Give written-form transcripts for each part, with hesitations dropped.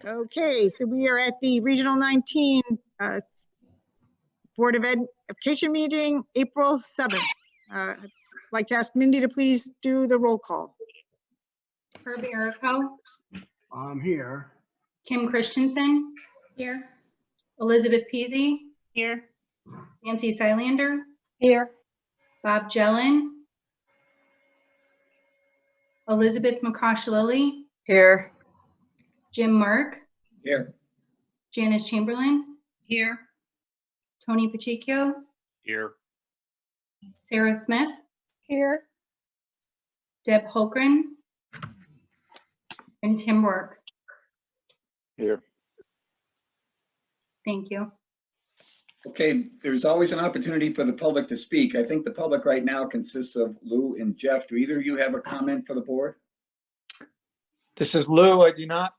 Okay, so we are at the Regional 19 Board of Education meeting, April 7th. I'd like to ask Mindy to please do the roll call. Herbie Errico, I'm here. Kim Christensen, Here. Elizabeth Peasy, Here. Nancy Silander, Here. Bob Jellin, Elizabeth McCosh-Lilly, Here. Jim Mark, Here. Janice Chamberlain, Here. Tony Pacheco, Here. Sarah Smith, Here. Deb Holgren, and Tim Work. Here. Thank you. Okay, there's always an opportunity for the public to speak. I think the public right now consists of Lou and Jeff. Do either of you have a comment for the board? This is Lou. I do not.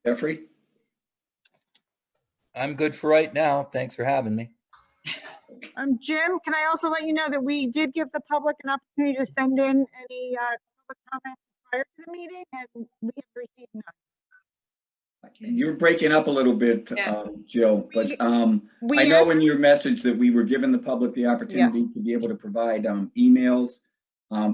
Jeffrey? I'm good for right now. Thanks for having me. Jim, can I also let you know that we did give the public an opportunity to send in any public comments prior to the meeting, and we have received none. You're breaking up a little bit, Yeah. Jill, but We I know asked- in your message that we were giving the public the opportunity to be able to provide emails.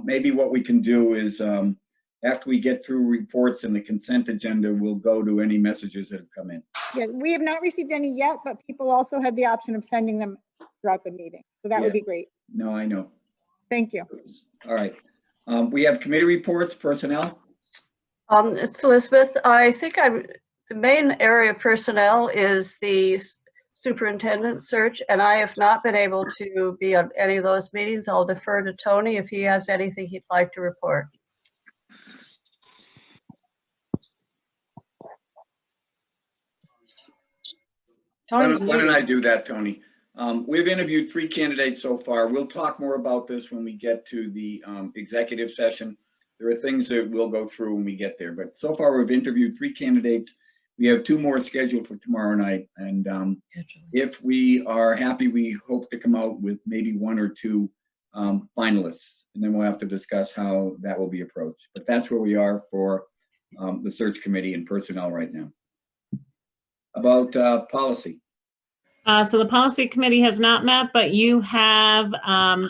Maybe what we can do is after we get through reports and the consent agenda, we'll go to any messages that have come in. Yeah, we have not received any yet, but people also had the option of sending them throughout the meeting. So that would Yeah. be great. No, I know. Thank you. All right. We have committee reports, personnel. It's Elizabeth. I think the main area of personnel is the superintendent search, and I have not been able to be on any of those meetings. I'll defer to Tony if he has anything he'd like to report. Why don't I do that, Tony? We've interviewed 3 candidates so far. We'll talk more about this when we get to the executive session. There are things that we'll go through when we get there, but so far we've interviewed 3 candidates. We have 2 more scheduled for tomorrow night. And if we are happy, we hope to come out with maybe 1 or 2 finalists, and then we'll have to discuss how that will be approached. But that's where we are for the search committee and personnel right now. About policy. So the policy committee has not met, but you have,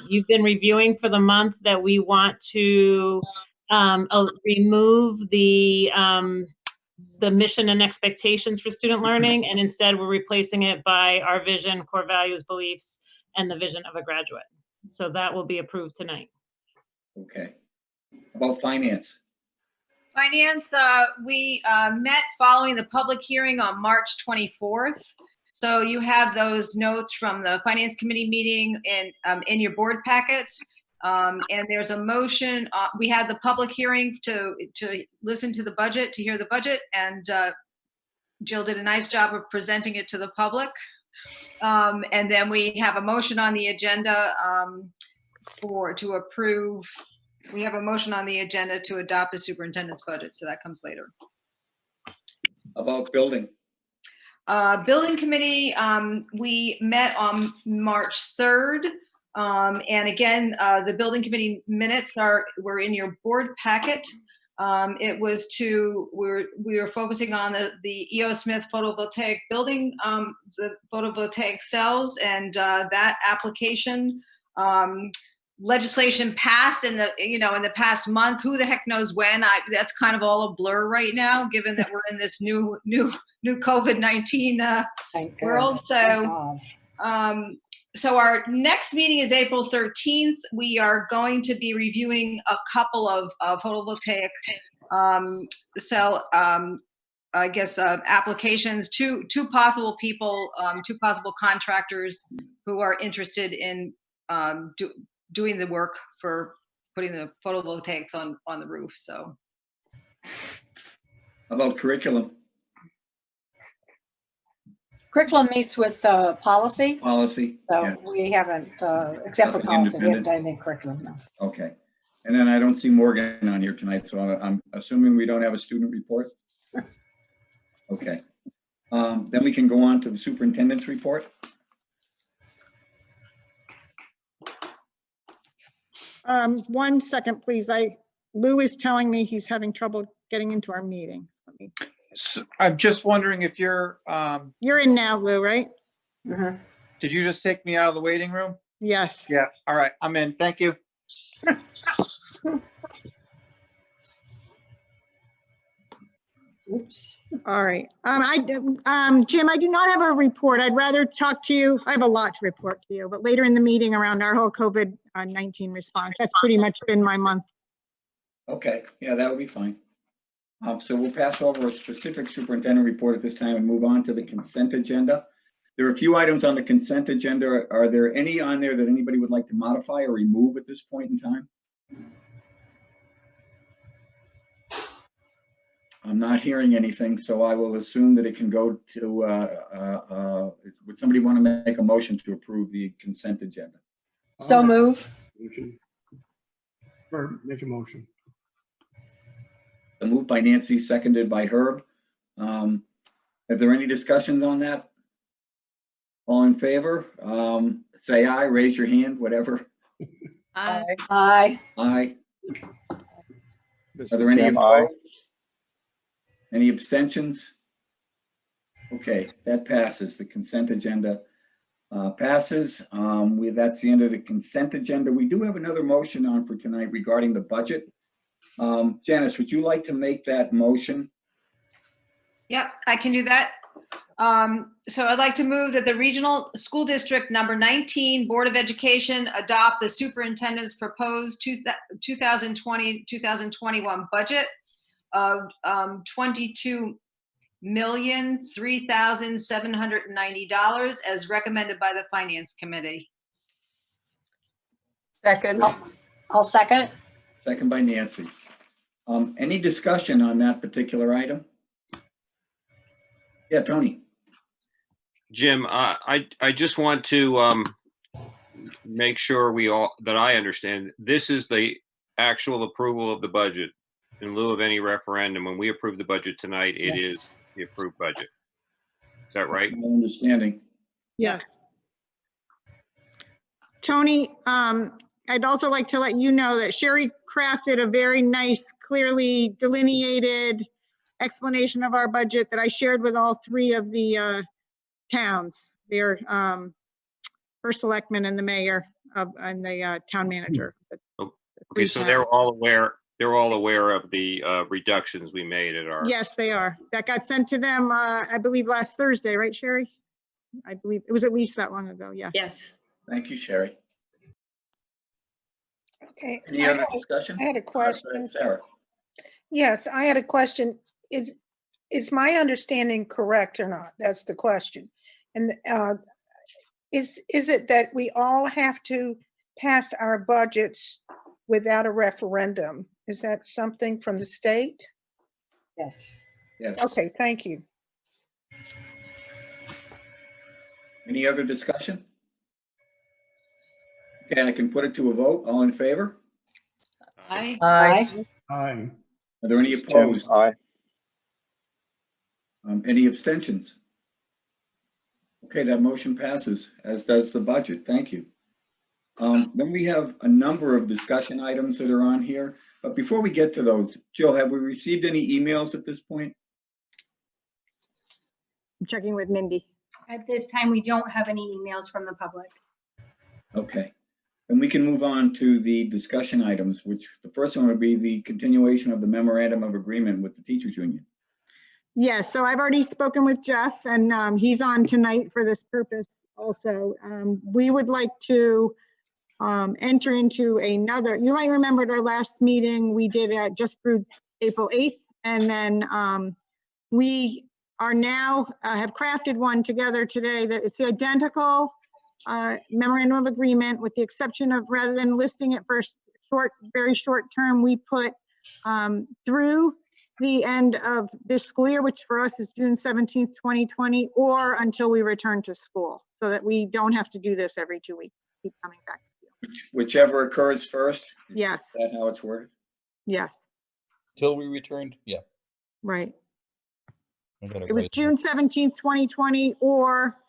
you've been reviewing for the month that we want to remove the mission and expectations for student learning, and instead we're replacing it by our vision, core values, beliefs, and the vision of a graduate. So that will be approved tonight. Okay. About finance. Finance, we met following the public hearing on March 24th. So you have those notes from the Finance Committee meeting in your board packets. And there's a motion. We had the public hearing to listen to the budget, to hear the budget, and Jill did a nice job of presenting it to the public. And then we have a motion on the agenda to approve. We have a motion on the agenda to adopt the superintendent's budget, so that comes later. About building. Building committee, we met on March 3rd. And again, the building committee minutes were in your board packet. It was we were focusing on the E.O. Smith photovoltaic building, the photovoltaic cells, and that application. Legislation passed in the past month. Who the heck knows when? That's kind of all a blur right now, given that we're in this new COVID-19 world. So, so our next meeting is April 13th. We are going to be reviewing a couple of photovoltaic cell, applications. Two possible people, 2 possible contractors who are interested in doing the work for putting the photovoltaics on the roof. So About curriculum. Curriculum meets with policy, Policy. so Yeah. we haven't, except for Nothing policy, we haven't independent. done anything curriculum, no. Okay. And then I don't see Morgan on here tonight, so I'm assuming we don't have a student report? Okay. Then we can go on to the superintendent's report. 1 second, please. I Lou is telling me he's having trouble getting into our meetings. I'm just wondering if you're, You're in now, Lou, right? Mhm. did you just take me out of the waiting room? Yes. Yeah, all right, I'm in. Thank you. Oops. All right. Jim, I do not have a report. I'd rather talk to you. I have a lot to report to you, but later in the meeting around our whole COVID-19 response. That's pretty much been my month. Okay, yeah, that would be fine. So we'll pass over a specific superintendent report at this time and move on to the consent agenda. There are a few items on the consent agenda. Are there any on there that anybody would like to modify or remove at this point in time? I'm not hearing anything, so I will assume that it can go to, would somebody want to make a motion to approve the consent agenda? So move. Motion. Or make a motion. A move by Nancy, seconded by Herb. Are there any discussions on that? All in favor? Say aye, raise your hand, whatever. Aye. Aye. Aye. Are there any Jim, aye. opposed? Any abstentions? Okay, that passes. The consent agenda passes. That's the end of the consent agenda. We do have another motion on for tonight regarding the budget. Janice, would you like to make that motion? Yep, I can do that. So I'd like to move that the Regional School District Number 19 Board of Education adopt the superintendent's proposed 2020-2021 budget of $22,003,790 as recommended by the Finance Committee. Second. I'll second. Second by Nancy. Any discussion on that particular item? Yeah, Tony. Jim, I just want to make sure that I understand. This is the actual approval of the budget in lieu of any referendum. When we approve the budget tonight, it Yes. is the approved budget. Is that right? My understanding. Yes. Tony, I'd also like to let you know that Sherry crafted a very nice, clearly delineated explanation of our budget that I shared with all three of the towns, their first selectman and the mayor and the town manager. Okay, so they're all aware. They're all aware of the reductions we made at our. Yes, they are. That got sent to them, I believe, last Thursday, right, Sherry? I believe it was at least that long ago. Yeah. Yes. Thank you, Sherry. Okay. Any other discussion? I had a question. Sarah. Yes, I had a question. Is my understanding correct or not? That's the question. And is it that we all have to pass our budgets without a referendum? Is that something from the state? Yes. Yes. Okay, thank you. Any other discussion? Okay, I can put it to a vote. All in favor? Aye. Aye. Aye. Are there any opposed? Aye. Any abstentions? Okay, that motion passes, as does the budget. Thank you. Then we have a number of discussion items that are on here. But before we get to those, Jill, have we received any emails at this point? I'm checking with Mindy. At this time, we don't have any emails from the public. Okay. And we can move on to the discussion items, which the first one would be the continuation of the memorandum of agreement with the teachers union. Yes, so I've already spoken with Jeff and he's on tonight for this purpose also. We would like to enter into another, you might remember at our last meeting, we did it just through April 8th. And then we are now have crafted one together today that it's the identical memorandum of agreement with the exception of rather than listing it for very short term, we put through the end of this school year, which for us is June 17th, 2020, or until we return to school, so that we don't have to do this every 2 weeks, keep coming back to you. Whichever occurs first? Yes, Is that how it's worded? yes, Till we returned? Yeah. right. I got It was right. June 17th, 2020, or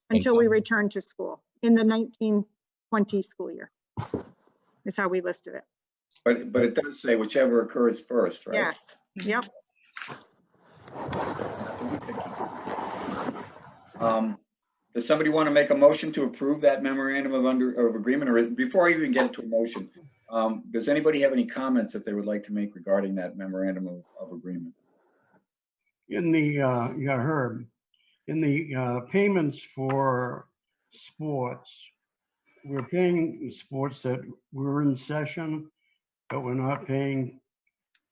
until we return to school in the 1920 school year, is how we listed it. But it does say whichever occurs first, right? Yes, yep. Does somebody want to make a motion to approve that memorandum of agreement, or before I even get to a motion, does anybody have any comments that they would like to make regarding that memorandum of agreement? In the, Herb, in the payments for sports, we're paying sports that were in session, but we're not paying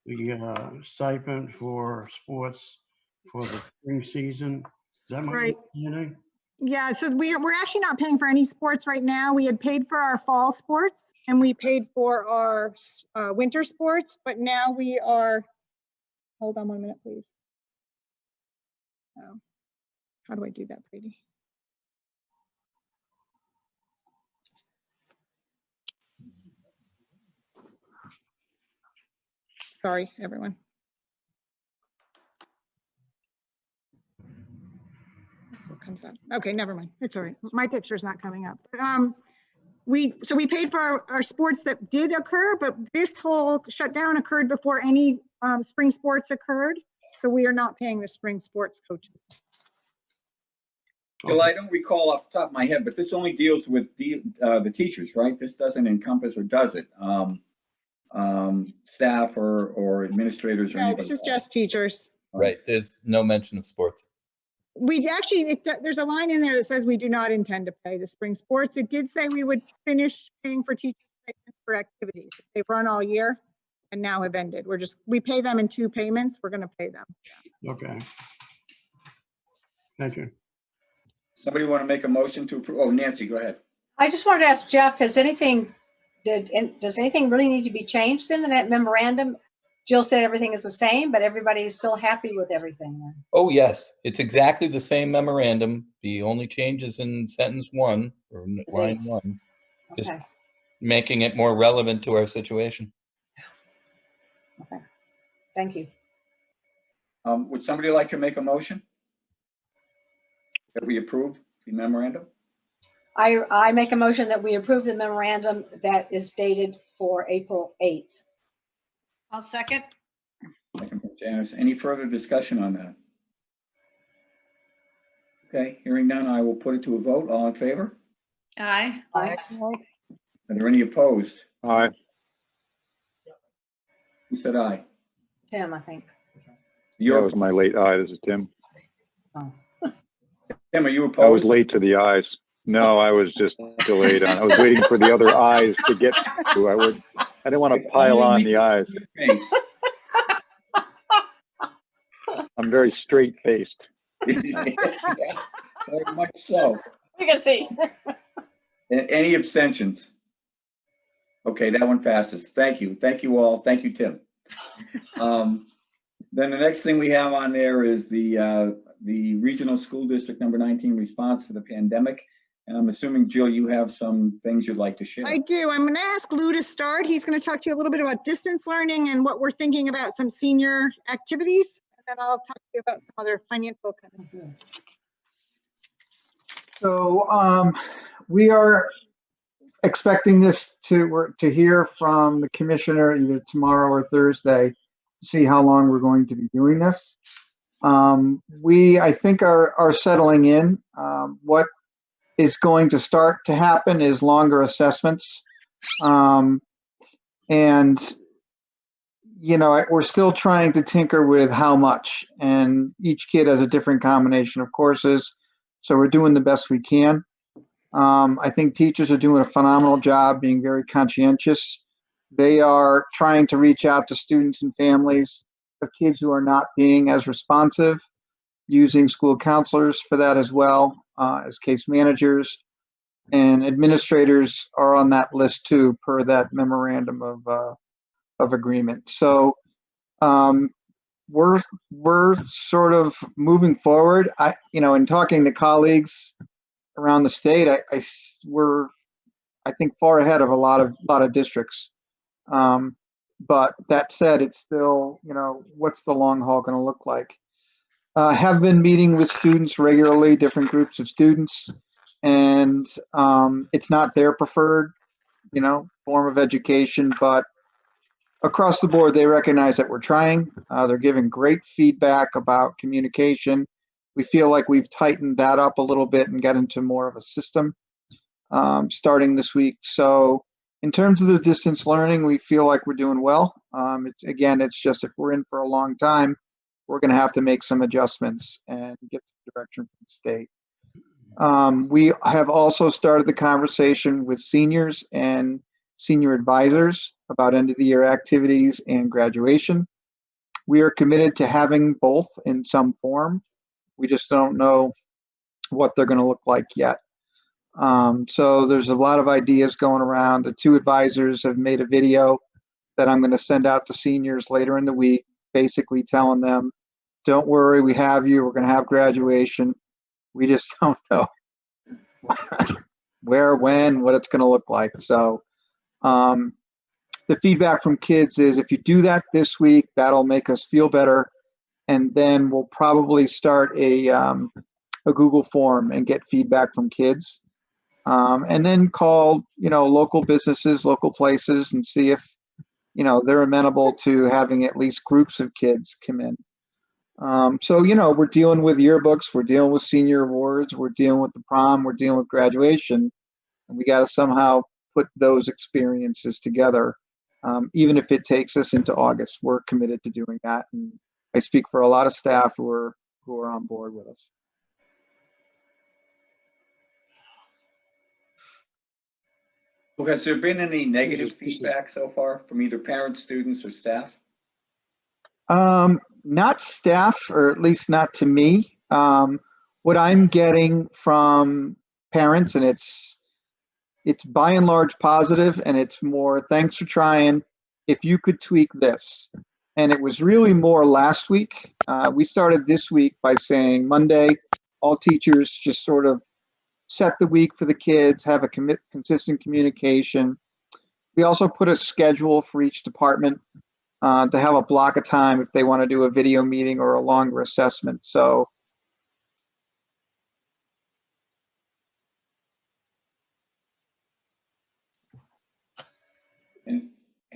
the stipend for sports for the spring season. Is that my Right. understanding? Yeah, so we're actually not paying for any sports right now. We had paid for our fall sports and we paid for our winter sports, but now we are, hold on 1 minute, please. Oh, how do I do that, Brady? Sorry, everyone. That's what comes up. Okay, never mind. It's all right. My picture's not coming up. We paid for our sports that did occur, but this whole shutdown occurred before any spring sports occurred. So we are not paying the spring sports coaches. Bill, I don't recall off the top of my head, but this only deals with the teachers, right? This doesn't encompass, or does it? Staff or administrators or No, anything? this is just teachers. Right, there's no mention of sports. We actually, there's a line in there that says we do not intend to pay the spring sports. It did say we would finish paying for teachers for activities. They've run all year and now have ended. We pay them in 2 payments. We're going to pay them. Okay. Thank you. Somebody want to make a motion to approve? Oh, Nancy, go ahead. I just wanted to ask Jeff, does anything really need to be changed then in that memorandum? Jill said everything is the same, but everybody is still happy with everything then. Oh, yes, it's exactly the same memorandum. The only change is in sentence 1 or line dates. 1, just Okay, making it more relevant to our situation. okay. Thank you. Would somebody like to make a motion that we approve the memorandum? I make a motion that we approve the memorandum that is dated for April 8th. I'll second. Second from Janice. Any further discussion on that? Okay, hearing none, I will put it to a vote. All in favor? Aye. Aye. Are there any opposed? Aye. Who said aye? Tim, I think. That was my late aye. This is Tim. Tim, are you I was opposed? late to the ayes. No, I was just delayed on. I was waiting for the other ayes to get to. I didn't want to pile on the ayes. Face. I'm very straight faced. Very much so. You can see. Any abstentions? Okay, that one passes. Thank you. Thank you all. Thank you, Tim. Then the next thing we have on there is the Regional School District number 19 response to the pandemic. And I'm assuming, Jill, you have some things you'd like to share. I do. I'm going to ask Lou to start. He's going to talk to you a little bit about distance learning and what we're thinking about some senior activities. And then I'll talk to you about some other financial kind of things. So we are expecting this to hear from the commissioner either tomorrow or Thursday to see how long we're going to be doing this. We, I think, are settling in. What is going to start to happen is longer assessments. And, you know, we're still trying to tinker with how much, and each kid has a different combination of courses. So we're doing the best we can. I think teachers are doing a phenomenal job being very conscientious. They are trying to reach out to students and families of kids who are not being as responsive, using school counselors for that as well, as case managers, and administrators are on that list too, per that memorandum of agreement. So we're sort of moving forward. In talking to colleagues around the state, we're I think far ahead of a lot of districts. But that said, it's still, what's the long haul going to look like? Have been meeting with students regularly, different groups of students, and it's not their preferred, form of education, but across the board, they recognize that we're trying. They're giving great feedback about communication. We feel like we've tightened that up a little bit and got into more of a system starting this week. So in terms of the distance learning, we feel like we're doing well. It's just if we're in for a long time, we're going to have to make some adjustments and get some direction from the state. We have also started the conversation with seniors and senior advisors about end of the year activities and graduation. We are committed to having both in some form. We just don't know what they're going to look like yet. So there's a lot of ideas going around. The two advisors have made a video that I'm going to send out to seniors later in the week, basically telling them, don't worry, we have you. We're going to have graduation. We just don't know where, when, what it's going to look like. So the feedback from kids is if you do that this week, that'll make us feel better. And then we'll probably start a Google form and get feedback from kids. And then call, local businesses, local places, and see if, they're amenable to having at least groups of kids come in. So, we're dealing with yearbooks, we're dealing with senior awards, we're dealing with the prom, we're dealing with graduation, and we got to somehow put those experiences together. Even if it takes us into August, we're committed to doing that. And I speak for a lot of staff who are on board with us. Well, has there been any negative feedback so far from either parents, students, or staff? Not staff, or at least not to me. What I'm getting from parents, and it's by and large positive, and it's more, thanks for trying. If you could tweak this. And it was really more last week. We started this week by saying Monday, all teachers just sort of set the week for the kids, have a consistent communication. We also put a schedule for each department to have a block of time if they want to do a video meeting or a longer assessment. So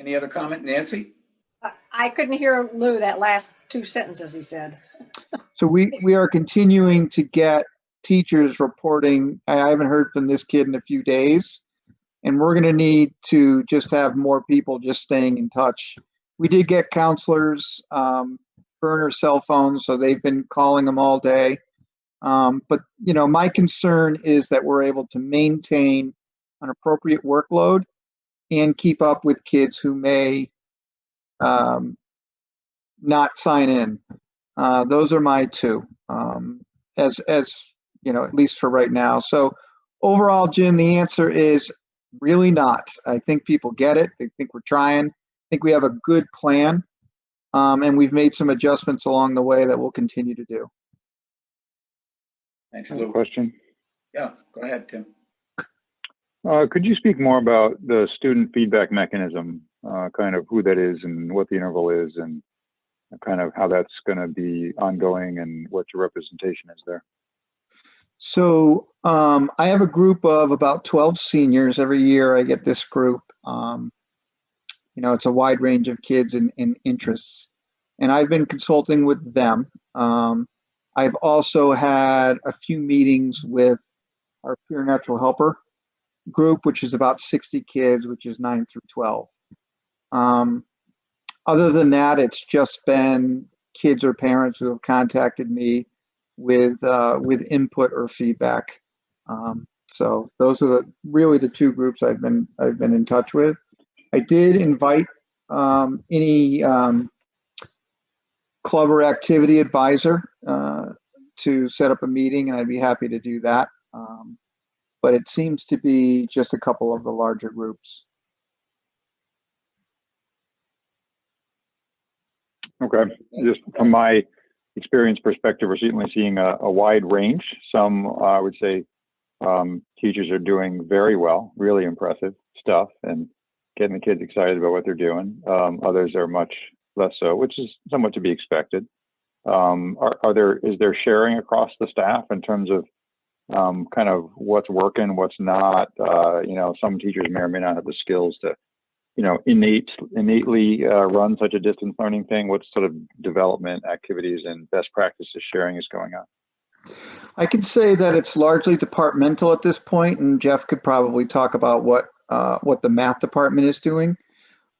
Any other comment, Nancy? I couldn't hear Lou that last two sentences he said. So we are continuing to get teachers reporting. I haven't heard from this kid in a few days, and we're going to need to just have more people just staying in touch. We did get counselors, burner cell phones, so they've been calling them all day. But my concern is that we're able to maintain an appropriate workload and keep up with kids who may not sign in. Those are my two, as at least for right now. So overall, Jim, the answer is really not. I think people get it. They think we're trying. I think we have a good plan, and we've made some adjustments along the way that we'll continue to do. Thanks, Lou. Question? Yeah, go ahead, Tim. Could you speak more about the student feedback mechanism, kind of who that is and what the interval is, and kind of how that's going to be ongoing and what your representation is there? So I have a group of about 12 seniors. Every year I get this group. It's a wide range of kids and interests. And I've been consulting with them. I've also had a few meetings with our peer natural helper group, which is about 60 kids, which is 9 through 12. Other than that, it's just been kids or parents who have contacted me with input or feedback. So those are really the two groups I've been in touch with. I did invite any club or activity advisor to set up a meeting, and I'd be happy to do that. But it seems to be just a couple of the larger groups. Okay, just from my experience perspective, we're certainly seeing a wide range. Some, I would say, teachers are doing very well, really impressive stuff, and getting the kids excited about what they're doing. Others are much less so, which is somewhat to be expected. Is there sharing across the staff in terms of kind of what's working, what's not? Some teachers may or may not have the skills to innately run such a distance learning thing? What sort of development activities and best practices sharing is going on? I can say that it's largely departmental at this point, and Jeff could probably talk about what the math department is doing.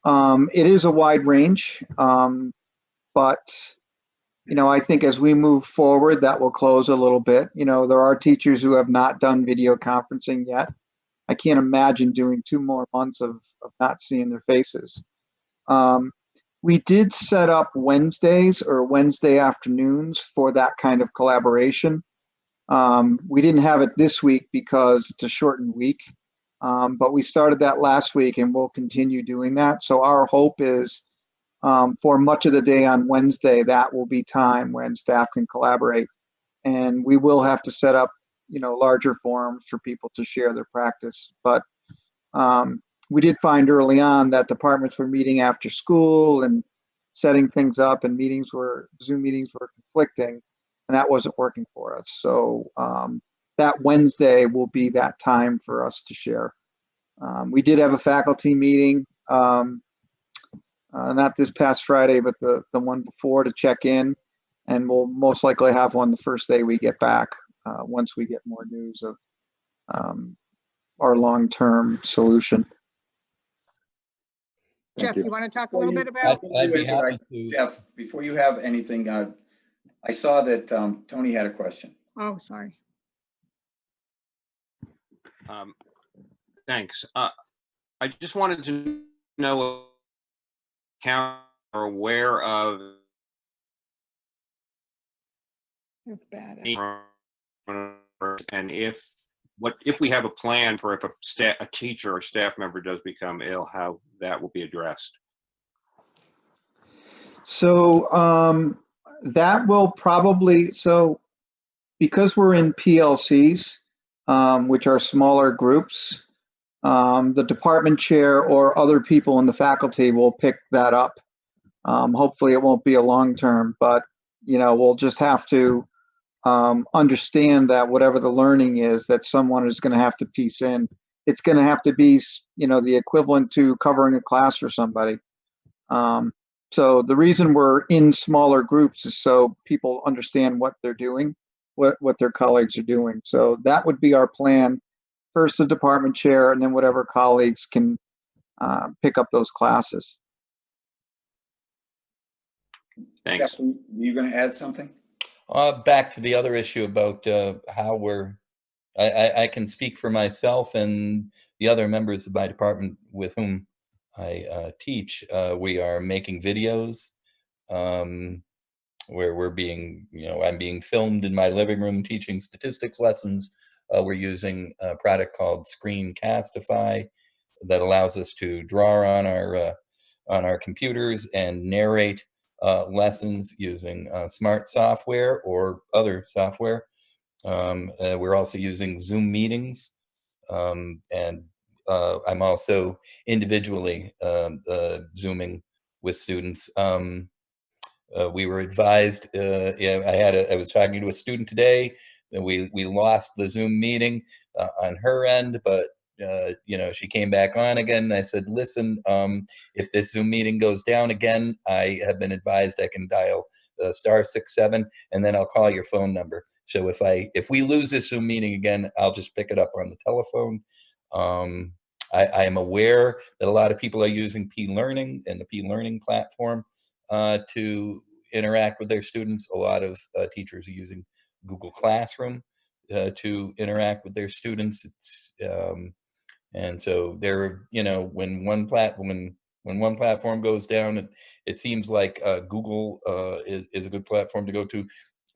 It is a wide range, but I think as we move forward, that will close a little bit. There are teachers who have not done video conferencing yet. I can't imagine doing 2 more months of not seeing their faces. We did set up Wednesdays or Wednesday afternoons for that kind of collaboration. We didn't have it this week because it's a shortened week, but we started that last week and we'll continue doing that. So our hope is for much of the day on Wednesday, that will be time when staff can collaborate. And we will have to set up, larger forums for people to share their practice. But we did find early on that departments were meeting after school and setting things up, and Zoom meetings were conflicting, and that wasn't working for us. So that Wednesday will be that time for us to share. We did have a faculty meeting, not this past Friday, but the one before, to check in, and we'll most likely have one the first day we get back, once we get more news of our long-term solution. Jeff, you want to talk a little bit about? I'd be happy to. Jeff, before you have anything, I saw that Tony had a question. Oh, sorry. Thanks. I just wanted to know if you are aware of That's bad. and if we have a plan for if a teacher or staff member does become ill, how that will be addressed. So that will probably, because we're in PLCs, which are smaller groups, the department chair or other people in the faculty will pick that up. Hopefully it won't be a long term, but we'll just have to understand that whatever the learning is that someone is going to have to piece in, it's going to have to be, the equivalent to covering a class for somebody. So the reason we're in smaller groups is so people understand what they're doing, what their colleagues are doing. So that would be our plan. First the department chair, and then whatever colleagues can pick up those classes. Thanks. Jeff, you going to add something? Back to the other issue about how I can speak for myself and the other members of my department with whom I teach. We are making videos where we're being, I'm being filmed in my living room teaching statistics lessons. We're using a product called Screencastify that allows us to draw on our computers and narrate lessons using smart software or other software. We're also using Zoom meetings, and I'm also individually Zooming with students. We were advised, I was talking to a student today, and we lost the Zoom meeting on her end, but she came back on again. And I said, listen, if this Zoom meeting goes down again, I have been advised I can dial *67, and then I'll call your phone number. So if we lose this Zoom meeting again, I'll just pick it up on the telephone. I am aware that a lot of people are using P-Learning and the P-Learning platform to interact with their students. A lot of teachers are using Google Classroom to interact with their students. And so when one platform goes down, it seems like Google is a good platform to go to.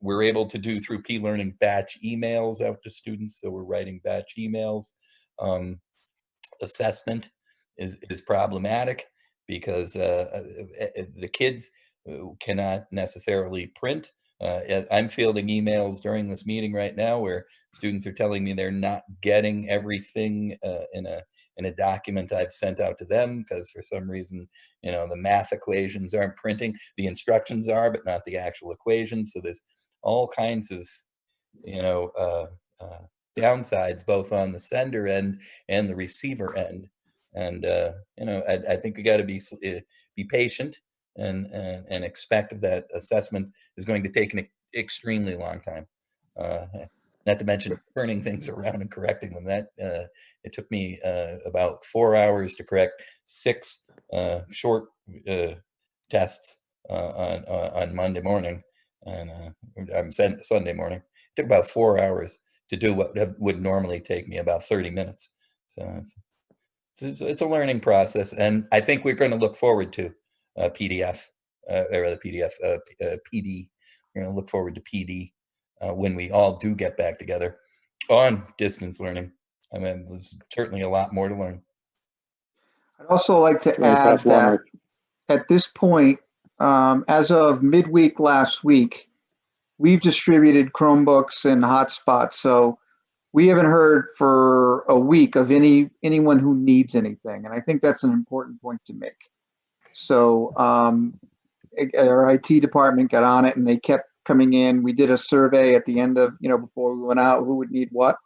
We're able to do through P-Learning batch emails out to students. So we're writing batch emails. Assessment is problematic because the kids cannot necessarily print. I'm fielding emails during this meeting right now where students are telling me they're not getting everything in a document I've sent out to them because for some reason, the math equations aren't printing. The instructions are, but not the actual equations. So there's all kinds of, downsides both on the sender end and the receiver end. And I think we got to be patient and expect that assessment is going to take an extremely long time. Not to mention turning things around and correcting them. That it took me about 4 hours to correct 6 short tests on Monday morning, and Sunday morning. It took about 4 hours to do what would normally take me about 30 minutes. So it's a learning process, and I think we're going to look forward to PDF or the PDF PD. We're going to look forward to PD when we all do get back together on distance learning. I mean, there's certainly a lot more to learn. I'd also like to add that at this point, as of midweek last week, we've distributed Chromebooks and hotspots. So we haven't heard for a week of anyone who needs anything. And I think that's an important point to make. So our IT department got on it and they kept coming in. We did a survey at the end of, before we went out, who would need what.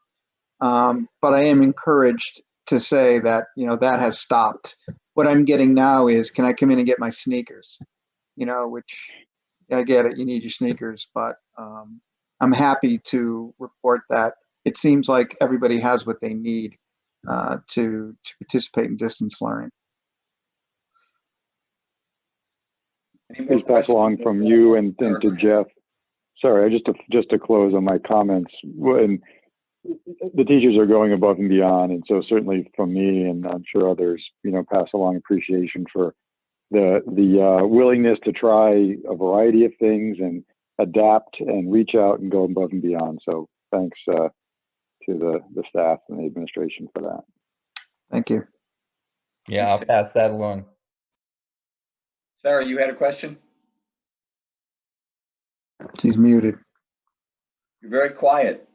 But I am encouraged to say that, that has stopped. What I'm getting now is, can I come in and get my sneakers? Which I get it, you need your sneakers, but I'm happy to report that it seems like everybody has what they need to participate in distance learning. Please pass along from you and to Jeff. Sorry, just to close on my comments. When the teachers are going above and beyond, and so certainly from me and I'm sure others, pass along appreciation for the willingness to try a variety of things and adapt and reach out and go above and beyond. So thanks to the staff and the administration for that. Thank you. Yeah, I'll pass that along. Sarah, you had a question? She's muted. You're very quiet.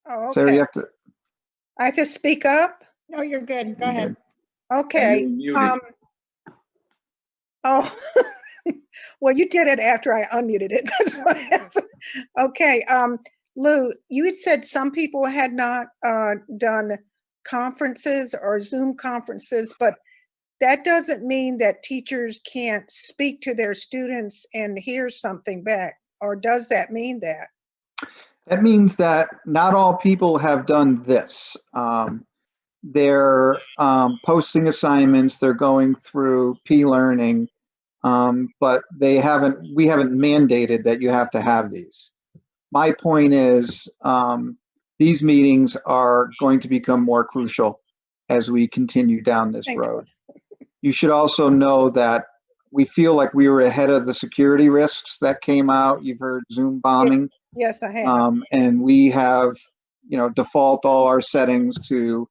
Oh, okay. Sarah, you have to. I have to speak up? No, you're good. Go ahead. Okay. You're muted. Oh, well, you did it after I unmuted it. That's what happened. Okay. Lou, you had said some people had not done conferences or Zoom conferences, but that doesn't mean that teachers can't speak to their students and hear something back, or does that mean that? That means that not all people have done this. They're posting assignments, they're going through P-learning, but we haven't mandated that you have to have these. My point is these meetings are going to become more crucial as we continue down this road. You should also know that we feel like we were ahead of the security risks that came out. You've heard Zoom bombing. Yes, I have. And we have, default all our settings to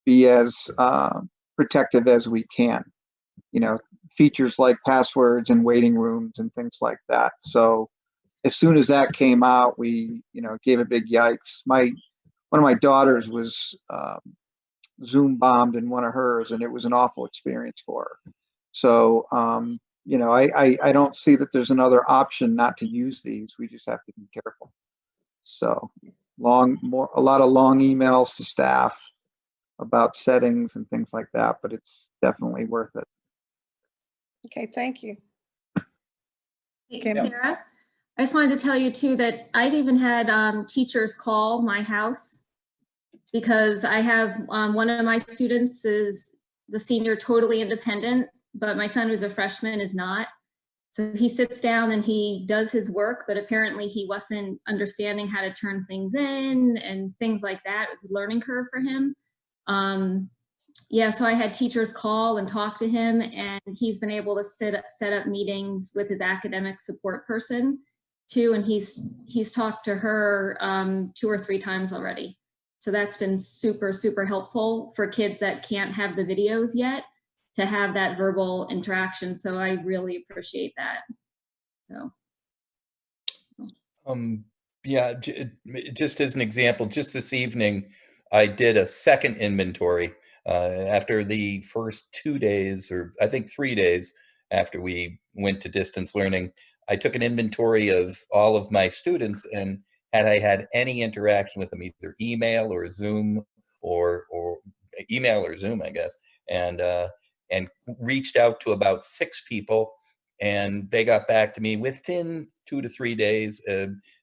be as protective as we can. Features like passwords and waiting rooms and things like that. So as soon as that came out, we, gave a big yikes. One of my daughters was Zoom bombed in one of hers, and it was an awful experience for her. So, I don't see that there's another option not to use these. We just have to be careful. So a lot of long emails to staff about settings and things like that, but it's definitely worth it. Okay, thank you. Hey, Sarah, I just wanted to tell you too that I've even had teachers call my house because I have one of my students is the senior, totally independent, but my son who's a freshman is not. So he sits down and he does his work, but apparently he wasn't understanding how to turn things in and things like that. It was a learning curve for him. So I had teachers call and talk to him, and he's been able to set up meetings with his academic support person too, and he's talked to her 2 or 3 times already. So that's been super, super helpful for kids that can't have the videos yet, to have that verbal interaction. So I really appreciate that. Just as an example, just this evening, I did a second inventory after the first 2 days, or I think 3 days after we went to distance learning. I took an inventory of all of my students, and had I had any interaction with them, either email or Zoom or email or Zoom, I guess, and reached out to about 6 people, and they got back to me within 2 to 3 days.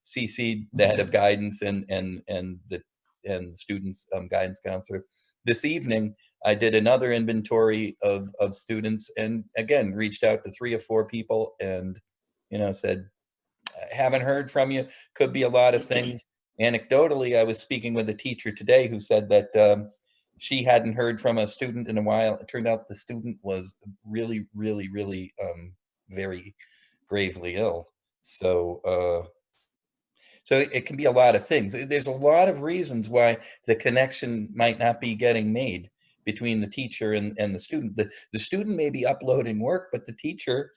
CC'd the head of guidance and the students guidance counselor. This evening, I did another inventory of students, and again reached out to 3 or 4 people, and said, "I haven't heard from you. Could be a lot of things." Anecdotally, I was speaking with a teacher today who said that she hadn't heard from a student in a while. It turned out the student was really, really, really very gravely ill. So it can be a lot of things. There's a lot of reasons why the connection might not be getting made between the teacher and the student. The student may be uploading work, but the teacher,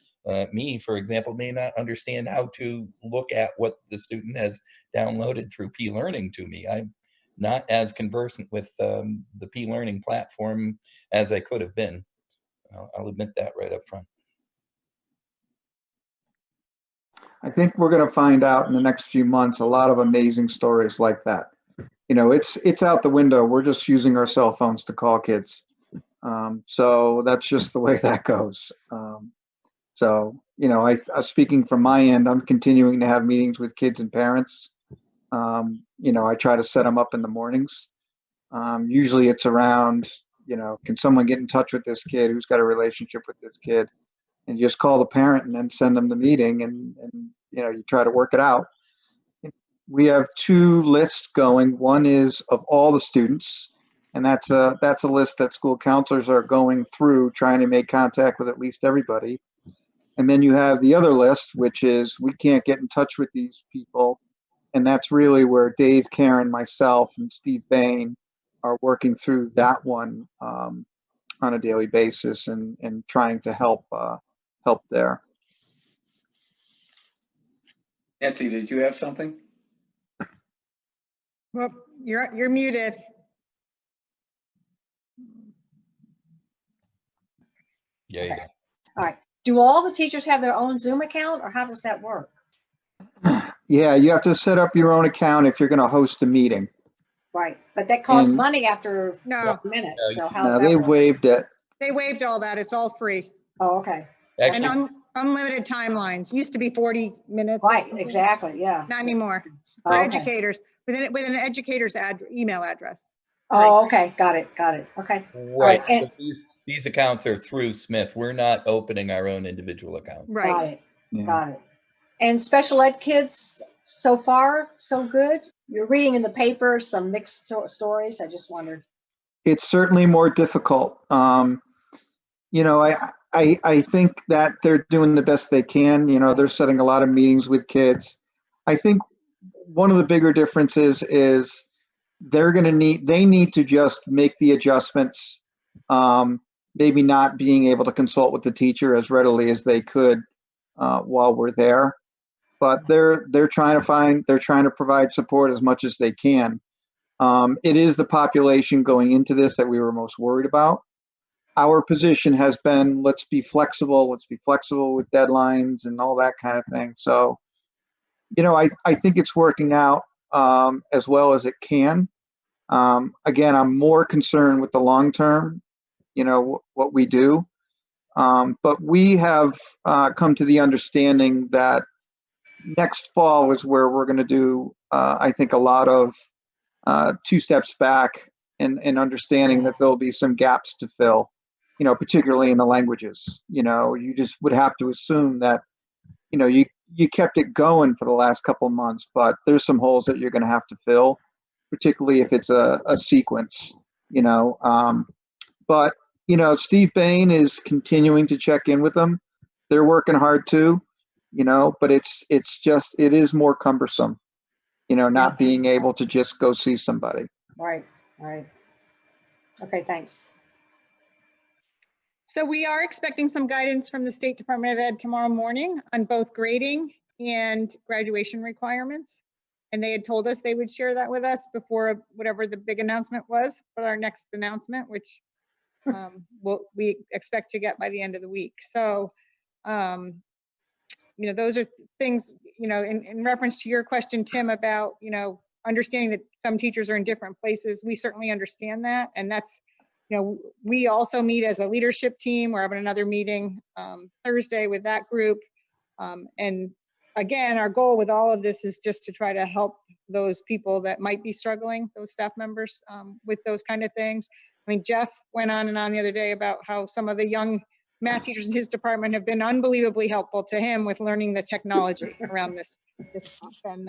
me, for example, may not understand how to look at what the student has downloaded through P-Learning to me. I'm not as conversant with the P-Learning platform as I could have been. I'll admit that right up front. I think we're going to find out in the next few months a lot of amazing stories like that. It's out the window. We're just using our cell phones to call kids. So that's just the way that goes. Speaking from my end, I'm continuing to have meetings with kids and parents. I try to set them up in the mornings. Usually it's around, can someone get in touch with this kid who's got a relationship with this kid? And you just call the parent and then send them the meeting, and you try to work it out. We have 2 lists going. One is of all the students, and that's a list that school counselors are going through, trying to make contact with at least everybody. And then you have the other list, which is we can't get in touch with these people, and that's really where Dave, Karen, myself, and Steve Bain are working through that one on a daily basis and trying to help there. Nancy, did you have something? Well, you're muted. Yeah, you go. All right. Do all the teachers have their own Zoom account, or how does that work? Yeah, you have to set up your own account if you're going to host a meeting. Right, but that costs And- money after No, minutes, so No, how's that they work? waived it. they waived all that. It's all free. Oh, okay. And Actually, unlimited timelines. Used to be 40 minutes. Right, exactly, yeah. Not anymore. Oh, For okay. educators, with an educator's email address. Oh, okay, got it, okay. right. and- But these accounts are through Smith. We're not opening our own individual accounts. Right. Got it, Yeah. got it. And special ed kids, so far, so good? You're reading in the paper some mixed stories, I just wondered. It's certainly more difficult. I think that they're doing the best they can. They're setting a lot of meetings with kids. I think one of the bigger differences is they need to just make the adjustments, maybe not being able to consult with the teacher as readily as they could while we're there. But they're trying to provide support as much as they can. It is the population going into this that we were most worried about. Our position has been, let's be flexible with deadlines and all that kind of thing. So, I think it's working out as well as it can. Again, I'm more concerned with the long term, what we do. But we have come to the understanding that next fall is where we're going to do, I think, a lot of 2 steps back and understanding that there'll be some gaps to fill, particularly in the languages. You just would have to assume that, you kept it going for the last couple of months, but there's some holes that you're going to have to fill, particularly if it's a sequence, But, Steve Bain is continuing to check in with them. They're working hard too. But it is more cumbersome, not being able to just go see somebody. Right. Okay, thanks. So we are expecting some guidance from the State Department of Ed tomorrow morning on both grading and graduation requirements. And they had told us they would share that with us before whatever the big announcement was for our next announcement, which we expect to get by the end of the week. So, those are things, in reference to your question, Tim, about, understanding that some teachers are in different places. We certainly understand that. And that's we also meet as a leadership team. We're having another meeting Thursday with that group. And again, our goal with all of this is just to try to help those people that might be struggling, those staff members, with those kind of things. I mean, Jeff went on and on the other day about how some of the young math teachers in his department have been unbelievably helpful to him with learning the technology around this stuff. And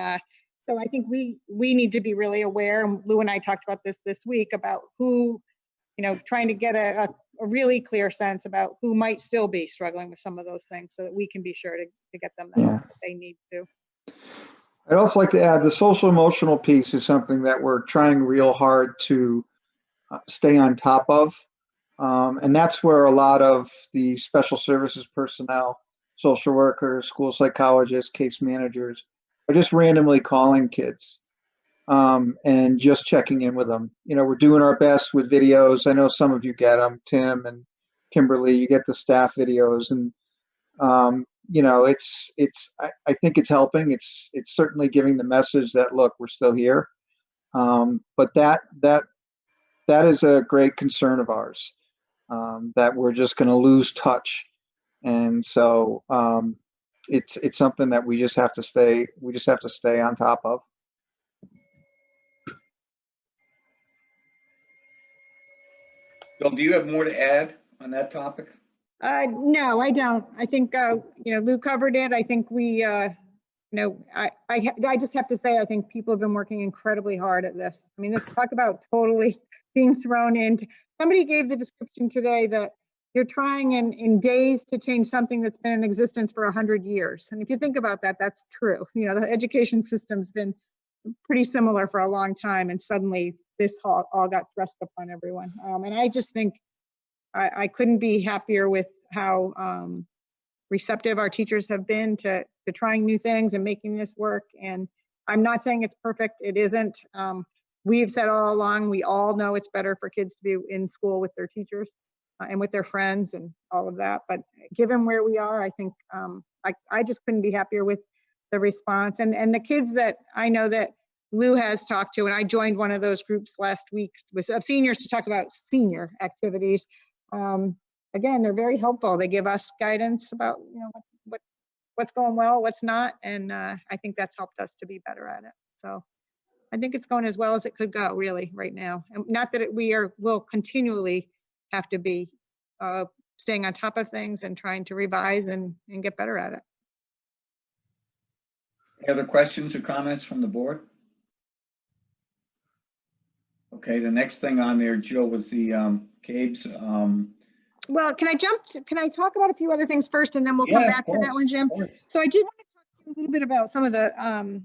so I think we need to be really aware, and Lou and I talked about this week, about who, trying to get a really clear sense about who might still be struggling with some of those things so that we can be sure to get them the help that they need to. I'd also like to add the social emotional piece is something that we're trying real hard to stay on top of. And that's where a lot of the special services personnel, social workers, school psychologists, case managers are just randomly calling kids and just checking in with them. We're doing our best with videos. I know some of you get them, Tim and Kimberly, you get the staff videos, and I think it's helping. It's certainly giving the message that, look, we're still here. But that is a great concern of ours, that we're just going to lose touch. And so it's something that we just have to stay on top of. Bill, do you have more to add on that topic? No, I don't. I think, Lou covered it. I think we, I just have to say, I think people have been working incredibly hard at this. I mean, this talk about totally being thrown into, somebody gave the description today that you're trying in days to change something that's been in existence for 100 years. And if you think about that, that's true. The education system's been pretty similar for a long time, and suddenly this all got thrust upon everyone. And I just think I couldn't be happier with how receptive our teachers have been to trying new things and making this work. And I'm not saying it's perfect. It isn't. We've said all along, we all know it's better for kids to be in school with their teachers and with their friends and all of that. But given where we are, I think I just couldn't be happier with the response. And the kids that I know that Lou has talked to, and I joined one of those groups last week of seniors to talk about senior activities. Again, they're very helpful. They give us guidance about, what's going well, what's not. And I think that's helped us to be better at it. So I think it's going as well as it could go, really, right now. And not that we'll continually have to be staying on top of things and trying to revise and get better at it. Any other questions or comments from the board? Okay, the next thing on there, Jill, was the CABES. Well, can I talk about a few other things first, and then we'll come back to that one, Jim? So I did want to talk to you a little bit about some of the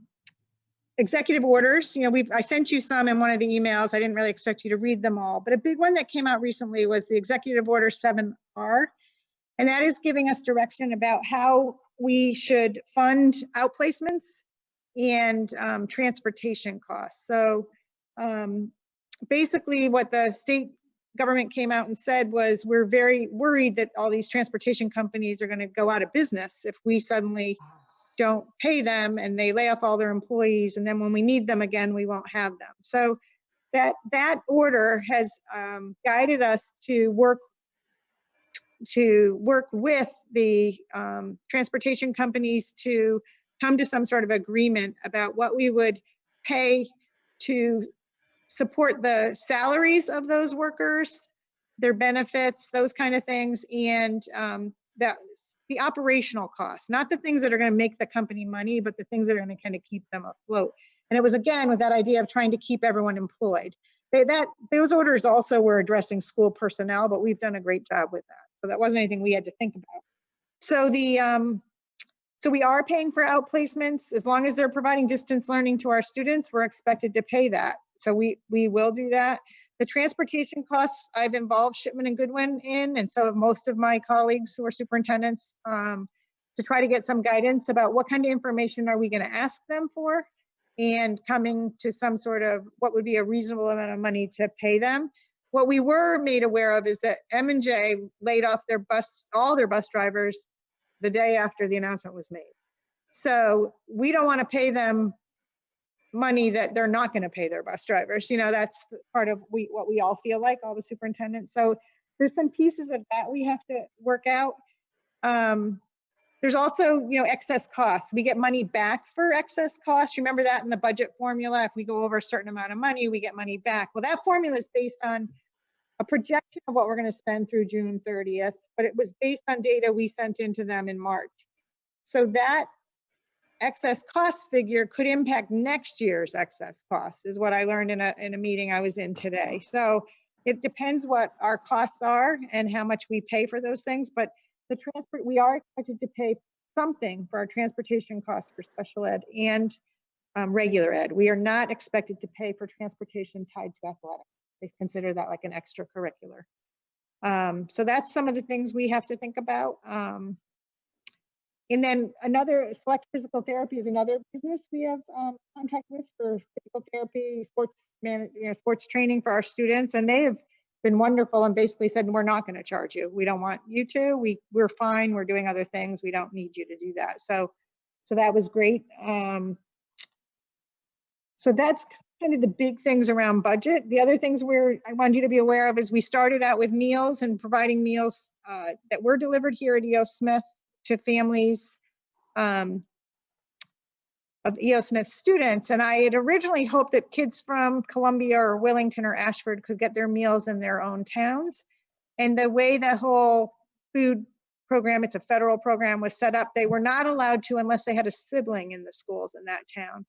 executive orders. I sent you some in one of the emails. I didn't really expect you to read them all, but a big one that came out recently was the Executive Order 7R, and that is giving us direction about how we should fund outplacements and transportation costs. So basically what the state government came out and said was, we're very worried that all these transportation companies are going to go out of business if we suddenly don't pay them and they lay off all their employees, and then when we need them again, we won't have them. So that order has guided us to work with the transportation companies to come to some sort of agreement about what we would pay to support the salaries of those workers, their benefits, those kind of things, and the operational costs, not the things that are going to make the company money, but the things that are going to kind of keep them afloat. And it was, again, with that idea of trying to keep everyone employed. Those orders also were addressing school personnel, but we've done a great job with that. So that wasn't anything we had to think about. So so we are paying for outplacements. As long as they're providing distance learning to our students, we're expected to pay that. So we will do that. The transportation costs, I've involved Shipman and Goodwin in, and so have most of my colleagues who are superintendents, to try to get some guidance about what kind of information are we going to ask them for, and coming to some sort of what would be a reasonable amount of money to pay them. What we were made aware of is that M&J laid off all their bus drivers the day after the announcement was made. So we don't want to pay them money that they're not going to pay their bus drivers. That's part of what we all feel like, all the superintendents. So there's some pieces of that we have to work out. There's also, excess costs. We get money back for excess costs. Remember that in the budget formula, if we go over a certain amount of money, we get money back. Well, that formula is based on a projection of what we're going to spend through June 30th, but it was based on data we sent into them in March. So that excess cost figure could impact next year's excess costs, is what I learned in a meeting I was in today. So it depends what our costs are and how much we pay for those things, but we are expected to pay something for our transportation costs for special ed and regular ed. We are not expected to pay for transportation tied to athletics. They consider that like an extracurricular. So that's some of the things we have to think about. And then another, Select Physical Therapy is another business we have contract with for physical therapy, sports training for our students, and they have been wonderful and basically said, we're not going to charge you. We don't want you to. We're fine. We're doing other things. We don't need you to do that. So that was great. So that's kind of the big things around budget. The other things I wanted you to be aware of is we started out with meals and providing meals that were delivered here at E.O. Smith to families of E.O. Smith students. And I had originally hoped that kids from Columbia or Willington or Ashford could get their meals in their own towns. And the way the whole food program, it's a federal program, was set up, they were not allowed to unless they had a sibling in the schools in that town.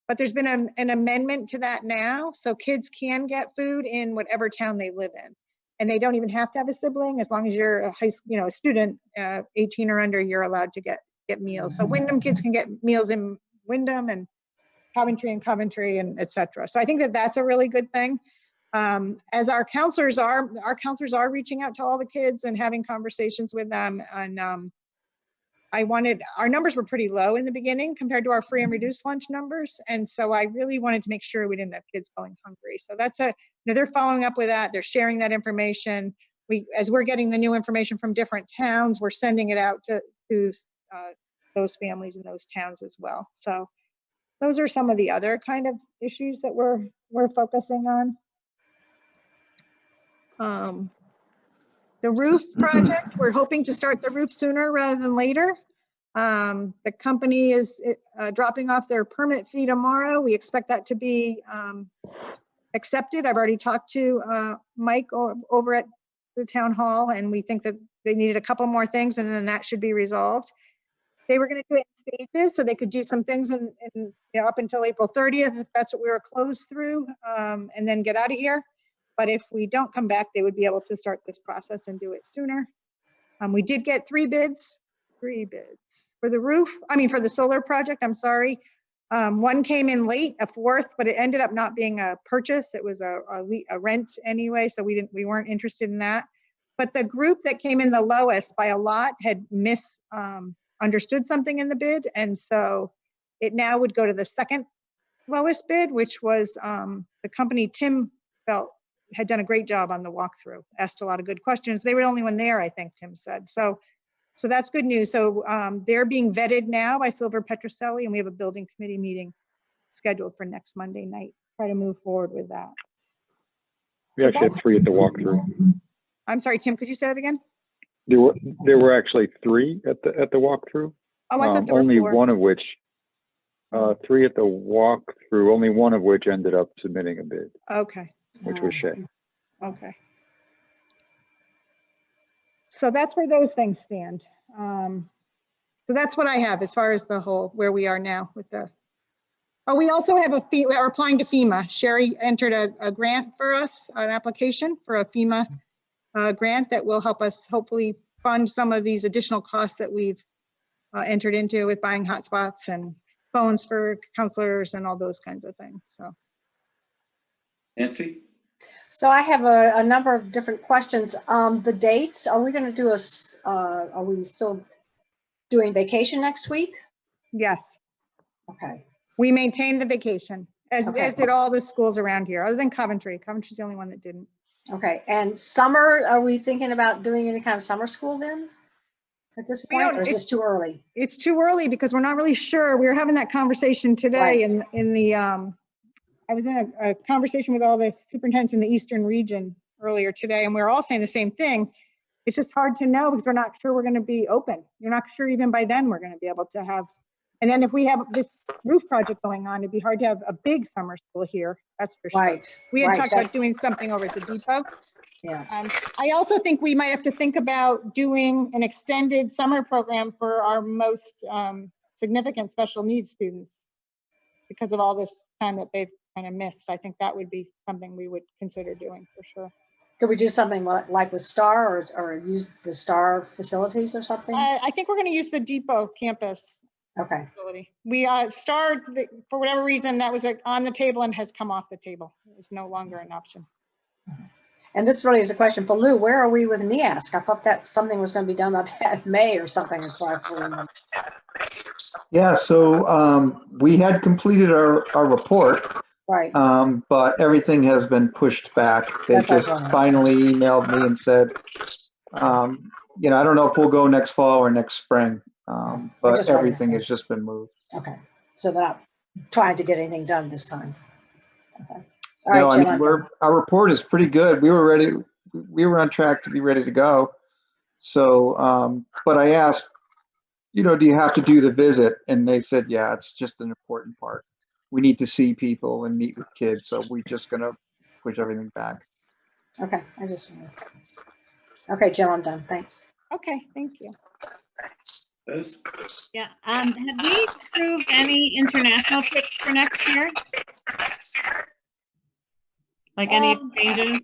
But there's been an amendment to that now. So kids can get food in whatever town they live in. And they don't even have to have a sibling. As long as you're a student, 18 or under, you're allowed to get meals. So Wyndham kids can get meals in Wyndham, and Coventry, and et cetera. So I think that that's a really good thing. As our counselors are reaching out to all the kids and having conversations with them. And our numbers were pretty low in the beginning compared to our free and reduced lunch numbers. And so I really wanted to make sure we didn't have kids going hungry. So that's they're following up with that. They're sharing that information. As we're getting the new information from different towns, we're sending it out to those families in those towns as well. So those are some of the other kind of issues that we're focusing on. The roof project, we're hoping to start the roof sooner rather than later. The company is dropping off their permit fee tomorrow. We expect that to be accepted. I've already talked to Mike over at the town hall, and we think that they needed a couple more things, and then that should be resolved. They were going to do it in stages, so they could do some things up until April 30th, if that's what we were closed through, and then get out of here. But if we don't come back, they would be able to start this process and do it sooner. We did get three bids for the roof. For the solar project, I'm sorry. One came in late, a fourth, but it ended up not being a purchase. It was a rent anyway, so we weren't interested in that. But the group that came in the lowest by a lot had misunderstood something in the bid, and so it now would go to the second lowest bid, which was the company Tim felt had done a great job on the walkthrough, asked a lot of good questions. They were the only one there, I think Tim said. So that's good news. So they're being vetted now by Silver Petroselli, and we have a building committee meeting scheduled for next Monday night. Try to move forward with that. We actually had 3 at the walkthrough. I'm sorry, Tim, could you say that again? There were actually 3 at the walkthrough. Oh, I thought there were only 4. one of which 3 at the walkthrough. Only one of which ended up submitting a bid. Okay. Which was Shay. Okay. So that's where those things stand. So that's what I have as far as where we are now with the. Oh, we also have we're applying to FEMA. Sherry entered a grant for us, an application for a FEMA grant that will help us hopefully fund some of these additional costs that we've entered into with buying hotspots and phones for counselors and all those kinds of things. So. Nancy? So I have a number of different questions. The dates, are we going to do are we still doing vacation next week? Yes. Okay. We maintained the vacation, as did all the schools around here, other than Coventry. Coventry's the only one that didn't. Okay. And summer, are we thinking about doing any kind of summer school then? at this We point, don't- or is this too early? It's too early because we're not really sure. We were having that conversation today in the, I was in a conversation with all the superintendents in the Eastern region earlier today, and we were all saying the same thing. It's just hard to know because we're not sure we're going to be open. You're not sure even by then we're going to be able to have. And then if we have this roof project going on, it'd be hard to have a big summer school here. That's for sure. Right. We had right, talked that- about doing something over at the depot. Yeah. I also think we might have to think about doing an extended summer program for our most significant special needs students because of all this time that they've kind of missed. I think that would be something we would consider doing for sure. Could we do something like with STAR or use the STAR facilities or something? I think we're going to use the depot campus Okay. facility. We started, for whatever reason, that was on the table and has come off the table. It's no longer an option. And this really is a question for Lou. Where are we with NEASC? I thought that something was going to be done about that in May or something. As far as I remember. Yeah, so we had completed our report, Right. but everything has been pushed back. They That's what I was just wondering. finally emailed me and said, you know, I don't know if we'll go next fall or next spring, but just wondering. everything has just been moved. Okay. So they're not trying to get anything done this time. Okay. All No, right, I Jim, mean, I'm done. our report is pretty good. We were ready. We were on track to be ready to go. So, but I asked, you know, do you have to do the visit? And they said, yeah, it's just an important part. We need to see people and meet with kids. So we're just going to push everything back. Okay. Okay, Jim, I'm done. Thanks. Okay, thank you. Yeah, have we approved any international trips for next year? Like any exchanges?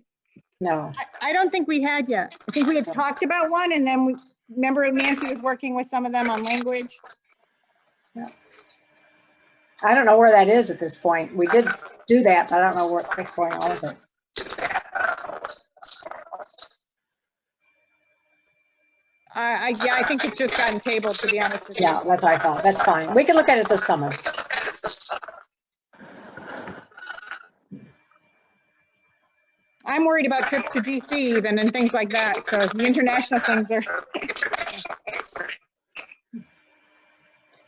No. I don't think we had yet. I think we had talked about one and then we, remember Nancy was working with some of them on language. I don't know where that is at this point. We did do that, but I don't know what's going on with it. Yeah, I think it's just gotten tabled, to be honest with you. Yeah, that's what I thought. That's fine. We can look at it this summer. I'm worried about trips to DC even and things like that. So the international things are.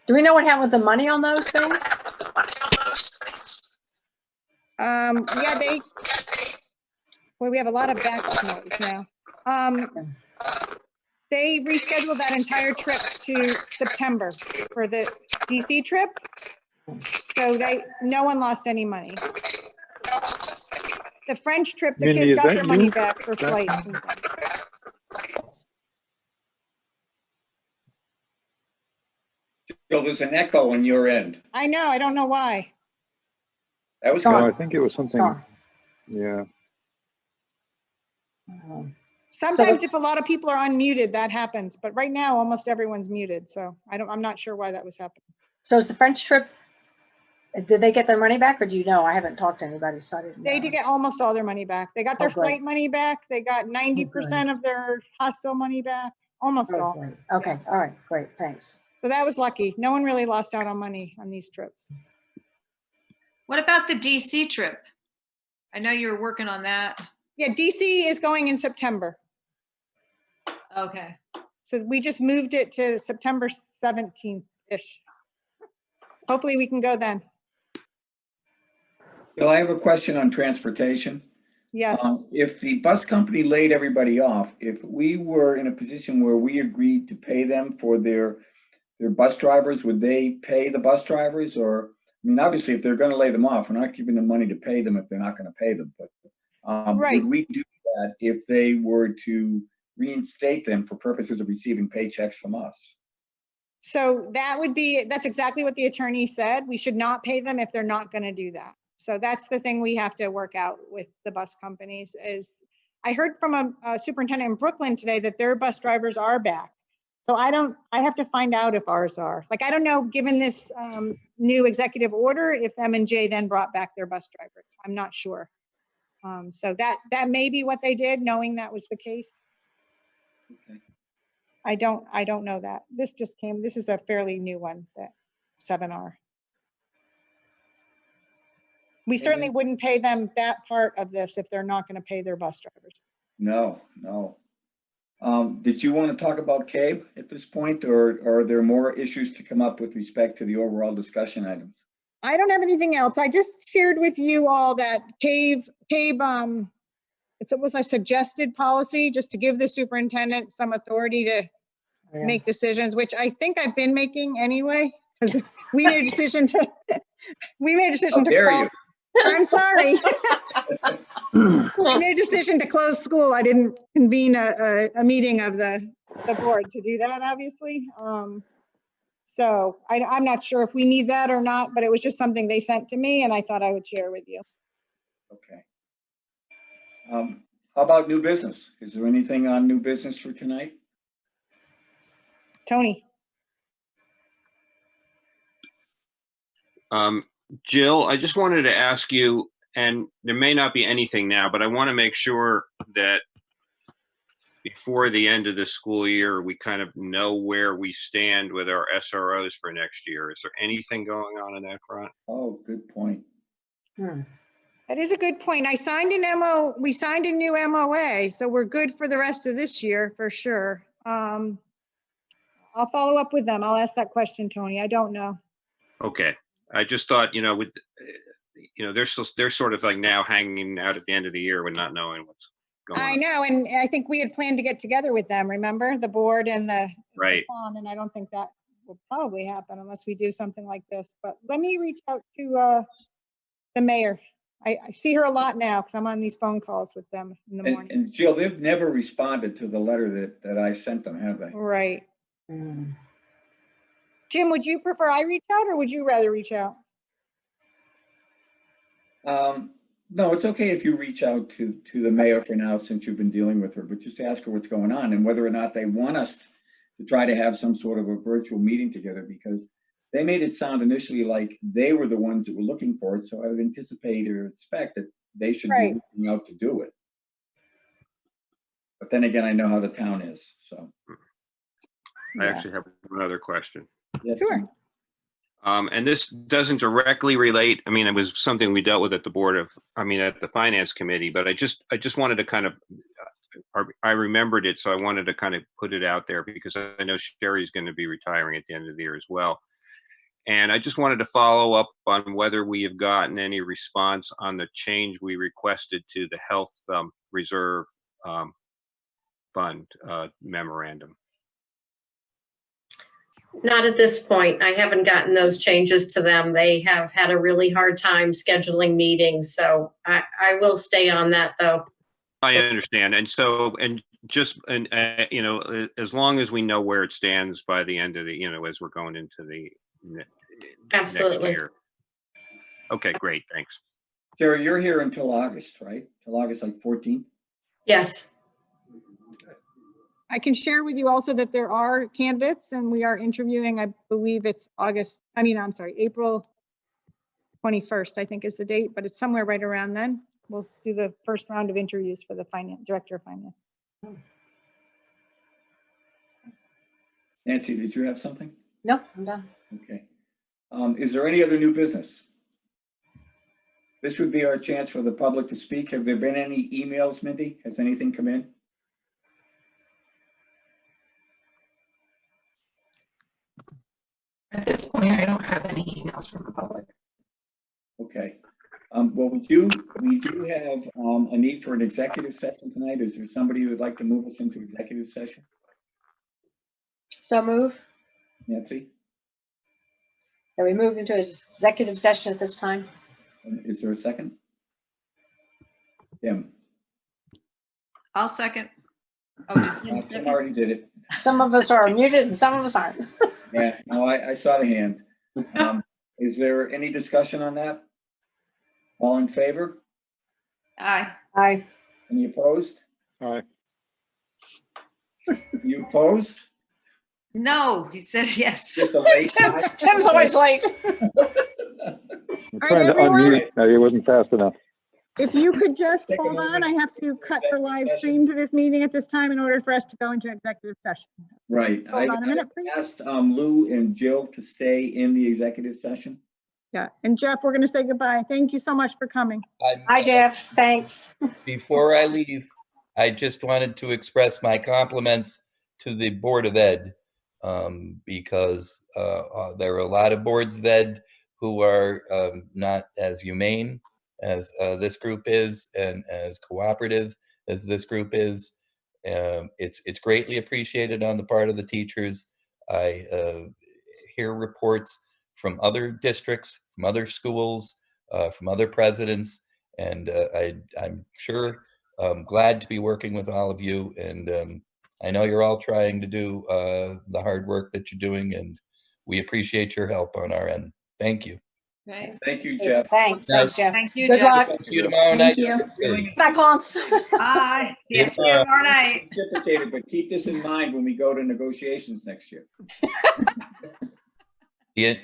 Do we know what happened with the money on those things? Yeah, we have a lot of back noise now. They rescheduled that entire trip to September for the DC trip. So no one lost any money. The French trip, the Mindy, kids is got that their money you? back for That's- flights and things. Bill, there's an echo on your end. I know, I don't know why. That was No, I good. think it was something. Gone. Yeah. Sometimes if a lot of people are unmuted, that happens. But right now, almost everyone's muted. So I'm not sure why that was happening. So is the French trip, did they get their money back or do you know? I haven't talked to anybody, so I didn't know. They did get almost all their money back. They got their Oh, good. flight money back. They got 90% of their hostel money back, almost all. Great. Okay, all right, great, thanks. So that was lucky. No one really lost out on money on these trips. What about the DC trip? I know you were working on that. Yeah, DC is going in September. Okay. So we just moved it to September 17th-ish. Hopefully we can go then. Bill, I have a question on transportation. Yes. If the bus company laid everybody off, if we were in a position where we agreed to pay them for their bus drivers, would they pay the bus drivers? Or, I mean, obviously, if they're going to lay them off, we're not giving them money to pay them if they're not going to pay them. But Right. would we do that if they were to reinstate them for purposes of receiving paychecks from us? So that's exactly what the attorney said. We should not pay them if they're not going to do that. So that's the thing we have to work out with the bus companies is I heard from a superintendent in Brooklyn today that their bus drivers are back. So I have to find out if ours are. Like, I don't know, given this new executive order, if M&J then brought back their bus drivers. I'm not sure. So that may be what they did, knowing that was the case. Okay. I don't know that. This is a fairly new one, that 7R. We certainly wouldn't pay them that part of this if they're not going to pay their bus drivers. No. Did you want to talk about CABE at this point, or are there more issues to come up with respect to the overall discussion items? I don't have anything else. I just shared with you all that CABE, it was a suggested policy just to give the superintendent some authority to make decisions, which I think I've been making anyway, because we made a decision to, How dare you? I'm sorry. We made a decision to close school. I didn't convene a meeting of the board to do that, obviously. So I'm not sure if we need that or not, but it was just something they sent to me and I thought I would share with you. Okay. How about new business? Is there anything on new business for tonight? Tony. Jill, I just wanted to ask you, and there may not be anything now, but I want to make sure that before the end of the school year, we kind of know where we stand with our SROs for next year. Is there anything going on that front? Oh, good point. That is a good point. We signed a new MOA, so we're good for the rest of this year for sure. I'll follow up with them. I'll ask that question, Tony. I don't know. Okay. I just thought, they're sort of like now hanging out at the end of the year with not knowing what's going on. I know, and I think we had planned to get together with them, remember? The board and the Right. town, and I don't think that will probably happen unless we do something like this. But let me reach out to the mayor. I see her a lot now because I'm on these phone calls with them in the morning. And Jill, they've never responded to the letter that I sent them, have they? Right. Jim, would you prefer I reach out or would you rather reach out? No, it's okay if you reach out to the mayor for now, since you've been dealing with her, but just ask her what's going on and whether or not they want us to try to have some sort of a virtual meeting together, because they made it sound initially like they were the ones that were looking for it. So I would anticipate or expect that they should be reaching out to do it. But then again, I know how the town is, so. I actually have one other question. Yes, sure. And this doesn't directly relate. I mean, it was something we dealt with at the finance committee, but I just wanted to kind of, I remembered it. So I wanted to kind of put it out there because I know Sherry's going to be retiring at the end of the year as well. And I just wanted to follow up on whether we have gotten any response on the change we requested to the health reserve fund memorandum. Not at this point. I haven't gotten those changes to them. They have had a really hard time scheduling meetings, so I will stay on that though. I understand. And so, as long as we know where it stands by the end of the, as we're going into the Absolutely. next year. Okay, great. Thanks. Sherry, you're here until August, right? Till August like 14th? Yes. I can share with you also that there are candidates and we are interviewing, I believe it's April 21st, I think is the date, but it's somewhere right around then. We'll do the first round of interviews for the director of finance. Nancy, did you have something? No, I'm done. Okay. Is there any other new business? This would be our chance for the public to speak. Have there been any emails, Mindy? Has anything come in? At this point, I don't have any emails from the public. Okay. Well, we do have a need for an executive session tonight. Is there somebody who would like to move us into executive session? So move. Nancy? That we move into executive session at this time. And is there a second? Tim? I'll second. Tim already did it. Some of us are muted and some of us aren't. Yeah, no, I saw the hand. Is there any discussion on that? All in favor? Aye. Aye. Any opposed? Aye. You opposed? No, he said yes. Just a late aye? Tim's always late. I'm right, trying to everyone. unmute. No, it wasn't fast enough. If you could just Take a hold on, moment. I have to cut the live stream to this meeting at this time in order for us to go into executive session. Right. Hold on a minute, please. I asked Lou and Jill to stay in the executive session. Yeah, and Jeff, we're going to say goodbye. Thank you so much for coming. Hi, Jeff. Thanks. Before I leave, I just wanted to express my compliments to the Board of Ed, because there are a lot of boards of ed who are not as humane as this group is, and as cooperative as this group is. It's greatly appreciated on the part of the teachers. I hear reports from other districts, from other schools, from other presidents, and I'm sure glad to be working with all of you. And I know you're all trying to do the hard work that you're doing, and we appreciate your help on our end. Thank you. Right. Thank you, Jeff. Thanks, Night. Jeff. Thank you, Good Jeff. luck. See you tomorrow night. Thank you. Really Bye, Cons. Bye. See you Yeah, see you tomorrow night. reciprocated, but keep this in mind when we go to negotiations next year. You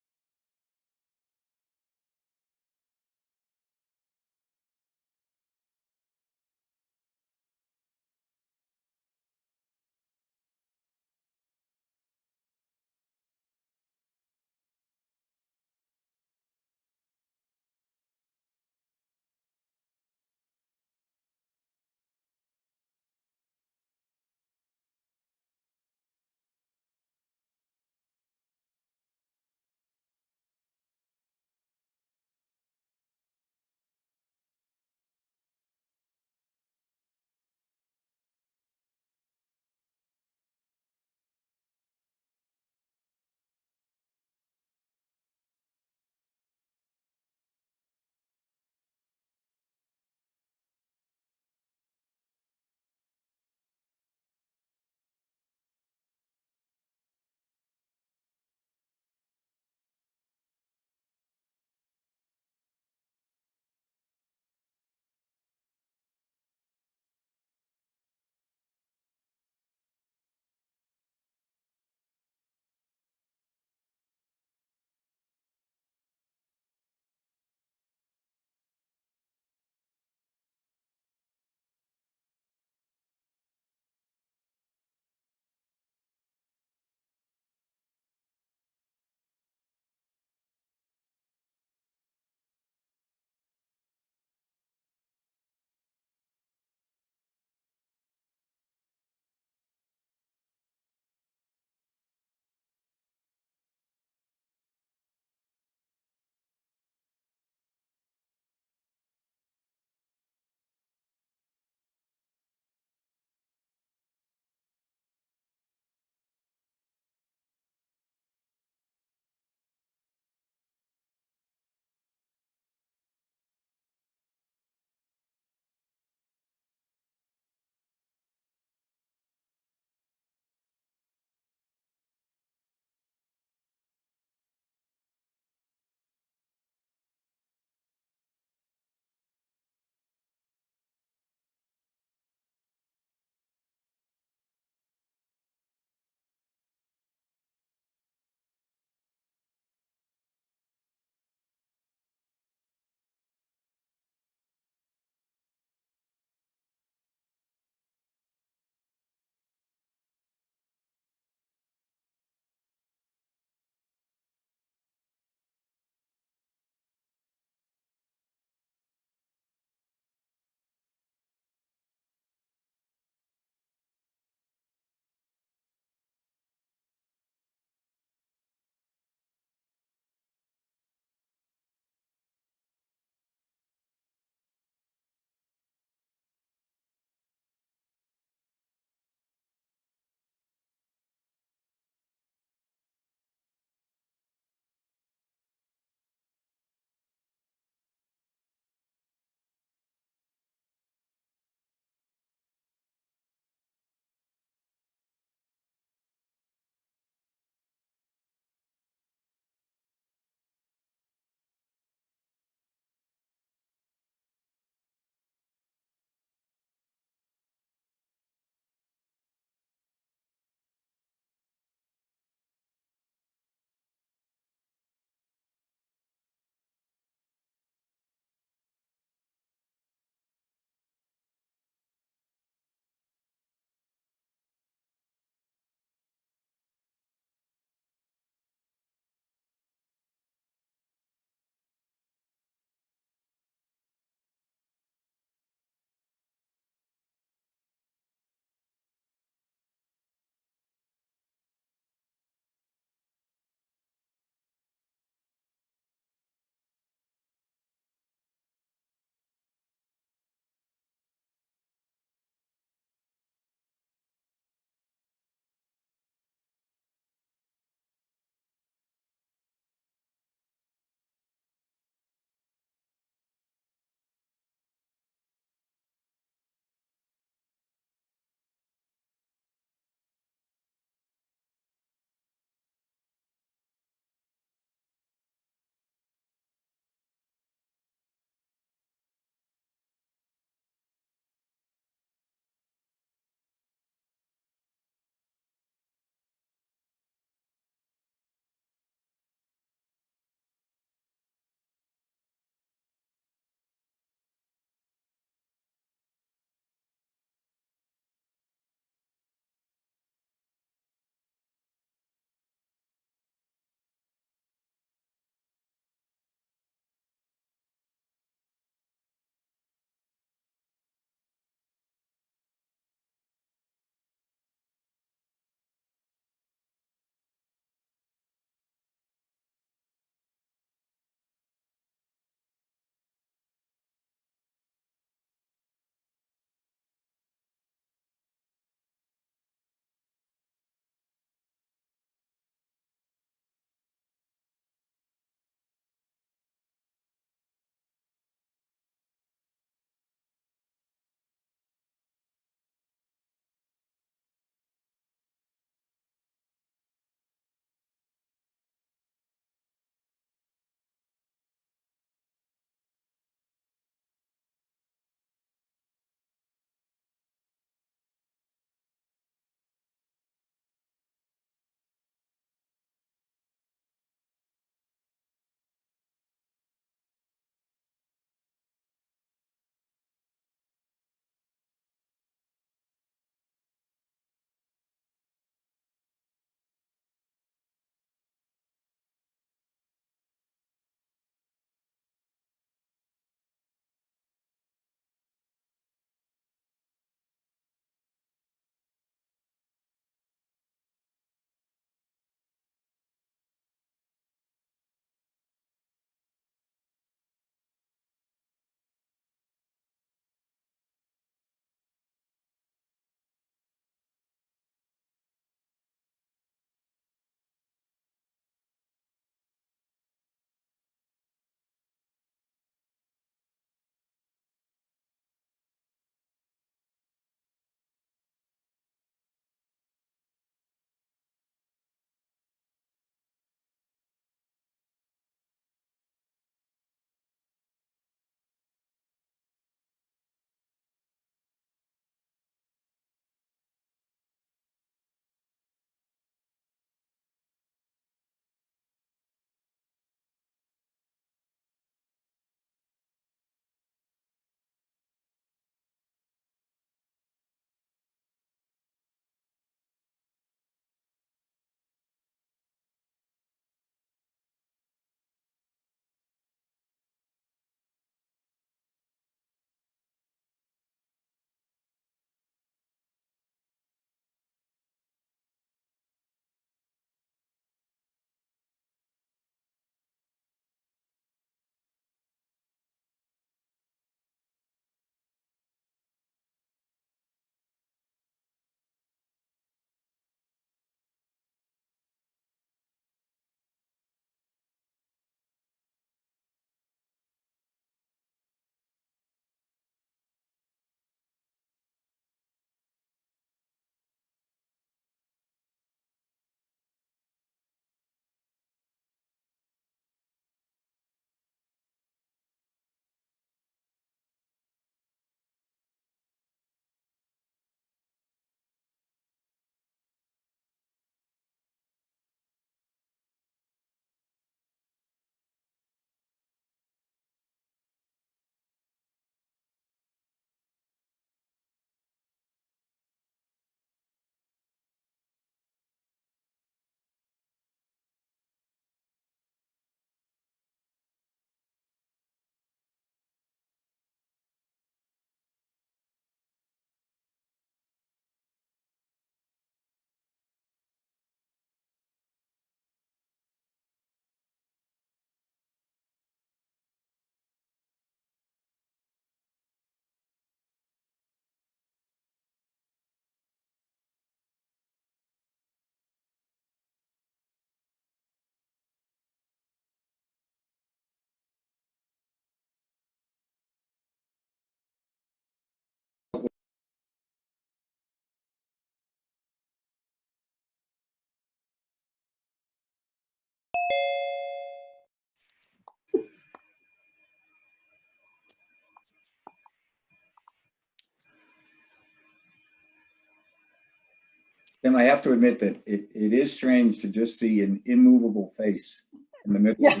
Tim, I have to admit that it is strange to just see an immovable face in the middle of the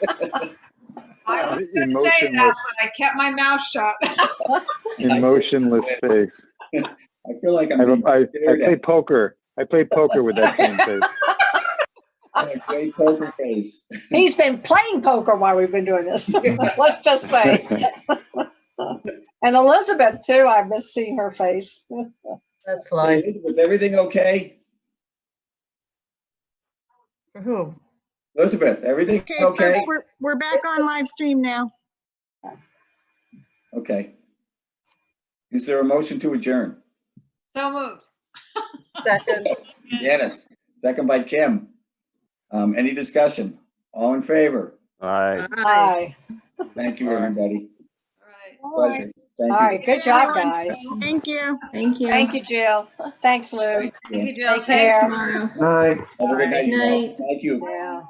screen. I was going to say that, but I kept my mouth shut. Emotionless face. I feel like I'm being I stared play at. poker. I play poker with that same face. A great poker face. He's been playing poker while we've been doing this. Let's just say. And Elizabeth too. I miss seeing her face. That's Hey, life. Elizabeth, everything okay? For who? Elizabeth, everything Okay, okay? folks, we're back on live stream now. Okay. Is there a motion to adjourn? So moved. Second. Janice, second by Kim. Any discussion? All in favor? Aye. Hi. Thank you, everybody. All right. Pleasure. All Thank right. Good job, Everyone. guys. Thank you. Thank you. Thank you, Jill. Thanks, Lou. you. Thank you, Jill. Take Thanks. care. Tomorrow. Aye. Have a good night. Night. Thank you. Yeah.